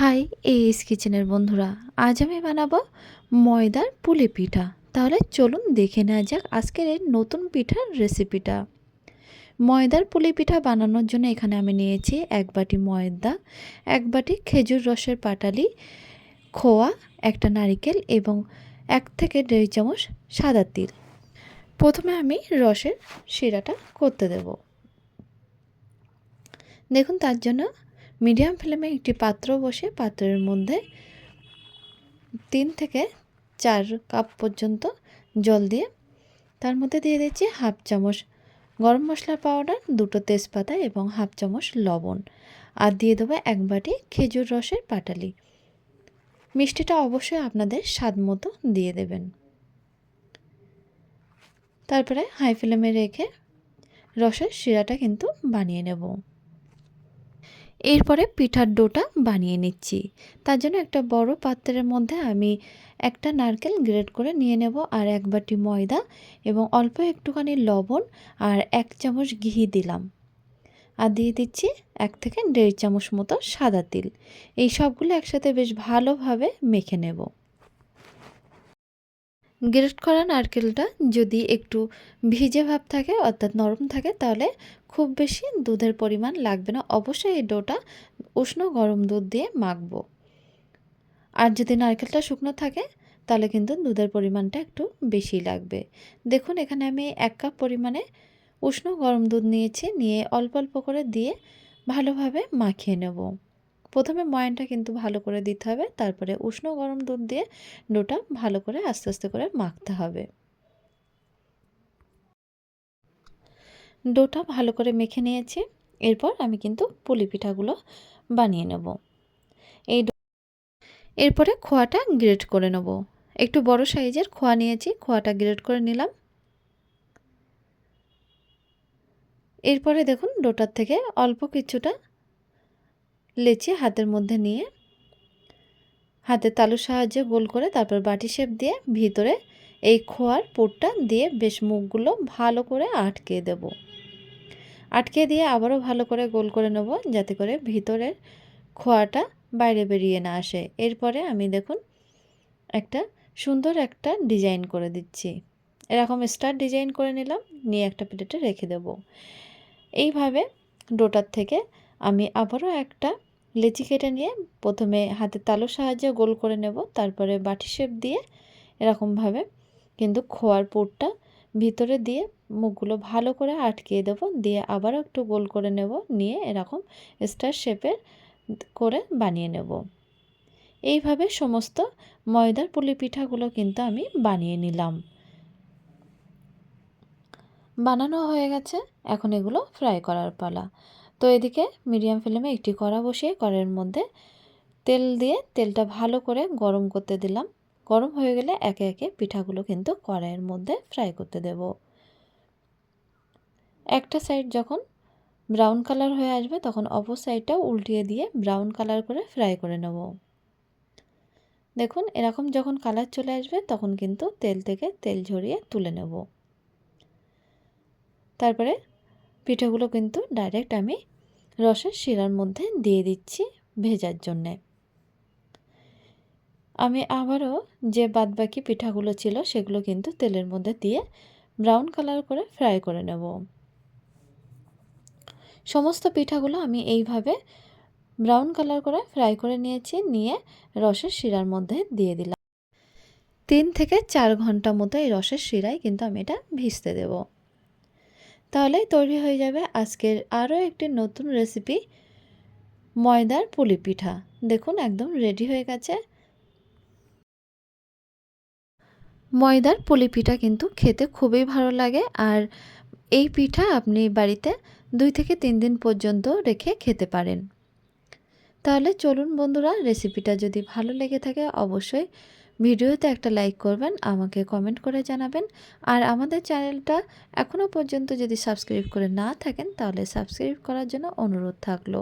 High, S কিচেনের বন্ধুরা। আজ আমি বানাবো ময়দার পুলি পিঠা। তাহলে চলুন দেখে নেওয়া যাক আজকের এই নতুন পিঠার রেসিপিটা। ময়দার পুলি পিঠা বানানোর জন্য এখানে আমি নিয়েছি 1 বাটি ময়দা, 1 বাটি খেজুর রসের পাটালি, খোয়া, একটা নারিকেল এবং 1 থেকে 1.5 চামচ সাদা তিল। প্রথমে আমি রসের শিরাটা করতে দেব। দেখুন, তার জন্য মিডিয়াম ফ্লেমে একটি পাত্র বসে পাত্রের মধ্যে 3 থেকে 4 কাপ পর্যন্ত জল দিয়ে তার মধ্যে দিয়ে দিচ্ছি হাফ চামচ গরম মশলা পাউডার, 2টো তেজপাতা এবং হাফ চামচ লবণ, আর দিয়ে দেবো 1 বাটি খেজুর রসের পাটালি। মিষ্টিটা অবশ্যই আপনাদের স্বাদ মতো দিয়ে দেবেন। তারপরে হাই ফ্লেমে রেখে রসের শিরাটা কিন্তু বানিয়ে নেব। এরপরে পিঠার ডোটা বানিয়ে নিচ্ছি। তার জন্য একটা বড় পাত্রের মধ্যে আমি একটা নারকেল গ্রেট করে নিয়ে নেব, আর 1 বাটি ময়দা এবং অল্প একটুখানি লবণ আর 1 চামচ ঘি দিলাম, আর দিয়ে দিচ্ছি 1 থেকে 1.5 চামচ মতো সাদা তিল। এই সবগুলো একসাথে বেশ ভালোভাবে মেখে নেব। গ্রেট করা নারকেলটা যদি একটু ভিজে ভাব থাকে অর্থাৎ নরম থাকে তাহলে খুব বেশি দুধের পরিমাণ লাগবে না। অবশ্যই এই ডোটা উষ্ণ গরম দুধ দিয়ে মাখবো। আর যদি নারকেলটা শুকনো থাকে তাহলে কিন্তু দুধের পরিমাণটা একটু বেশি লাগবে। দেখুন, এখানে আমি 1 কাপ পরিমাণে উষ্ণ গরম দুধ নিয়েছি, নিয়ে অল্প অল্প করে দিয়ে ভালোভাবে মাখিয়ে নেব। প্রথমে ময়ানটা কিন্তু ভালো করে দিতে হবে, তারপরে উষ্ণ গরম দুধ দিয়ে ডোটা ভালো করে আস্তে আস্তে করে মাখতে হবে। ডোটা ভালো করে মেখে নিয়েছি। এরপর আমি কিন্তু পুলি পিঠাগুলো বানিয়ে নেব। এরপরে খোয়াটা গ্রেট করে নেব। একটু বড় সাইজের খোয়া নিয়েছি, খোয়াটা গ্রেট করে নিলাম। এরপরে দেখুন, ডোটার থেকে অল্প কিছুটা লেচি হাতের মধ্যে নিয়ে হাতের তালুর সাহায্যে গোল করে তারপর বাটি শেপ দিয়ে ভিতরে এই খোয়ার পুরটা দিয়ে বেশ মুখগুলো ভালো করে আটকে দেব। আটকে দিয়ে আবারও ভালো করে গোল করে নেব, যাতে করে ভিতরের খোয়াটা বাইরে বেরিয়ে না আসে। এরপরে আমি দেখুন একটা সুন্দর একটা ডিজাইন করে দিচ্ছি। এরকম স্টার ডিজাইন করে নিলাম, নিয়ে একটা প্লেটে রেখে দেব। এইভাবে ডোটার থেকে আমি আবারও একটা লেচি কেটে নিয়ে প্রথমে হাতের তালুর সাহায্যে গোল করে নেব, তারপরে বাটি শেপ দিয়ে এরকমভাবে কিন্তু খোয়ার পুরটা ভিতরে দিয়ে মুখগুলো ভালো করে আটকিয়ে দেব, দিয়ে আবারও একটু গোল করে নেব, নিয়ে এরকম স্টার শেপের করে বানিয়ে নেব। এইভাবে সমস্ত ময়দার পুলি পিঠাগুলো কিন্তু আমি বানিয়ে নিলাম। বানানো হয়ে গেছে, এখন এগুলো ফ্রাই করার পালা। তো এদিকে মিডিয়াম ফ্লেমে একটি কড়া বসিয়ে কড়াইয়ের মধ্যে তেল দিয়ে তেলটা ভালো করে গরম করতে দিলাম। গরম হয়ে গেলে একে একে পিঠাগুলো কিন্তু কড়াইয়ের মধ্যে ফ্রাই করতে দেব। একটা সাইড যখন ব্রাউন কালার হয়ে আসবে তখন অপর সাইডটাও উল্টিয়ে দিয়ে ব্রাউন কালার করে ফ্রাই করে নেব। দেখুন, এরকম যখন কালার চলে আসবে তখন কিন্তু তেল থেকে তেল ঝরিয়ে তুলে নেব। তারপরে পিঠাগুলো কিন্তু ডাইরেক্ট আমি রসের শিরার মধ্যে দিয়ে দিচ্ছি ভেজার জন্যে। আমি আবারও যে বাদবাকি পিঠাগুলো ছিল সেগুলো কিন্তু তেলের মধ্যে দিয়ে ব্রাউন কালার করে ফ্রাই করে নেব। সমস্ত পিঠাগুলো আমি এইভাবে ব্রাউন কালার করে ফ্রাই করে নিয়েছি, নিয়ে রসের শিরার মধ্যে দিয়ে দিলাম। 3 থেকে 4 ঘন্টা মতো এই রসের শিরায় কিন্তু আমি এটা ভিজতে দেব। তাহলেই তৈরি হয়ে যাবে আজকের আরও একটি নতুন রেসিপি, ময়দার পুলি পিঠা। দেখুন, একদম রেডি হয়ে গেছে। ময়দার পুলি পিঠা কিন্তু খেতে খুবই ভালো লাগে, আর এই পিঠা আপনি বাড়িতে 2 থেকে 3 দিন পর্যন্ত রেখে খেতে পারেন। তাহলে চলুন বন্ধুরা, রেসিপিটা যদি ভালো লেগে থাকে অবশ্যই ভিডিওতে একটা লাইক করবেন, আমাকে কমেন্ট করে জানাবেন, আর আমাদের চ্যানেলটা এখনও পর্যন্ত যদি সাবস্ক্রাইব করে না থাকেন তাহলে সাবস্ক্রাইব করার জন্য অনুরোধ থাকলো।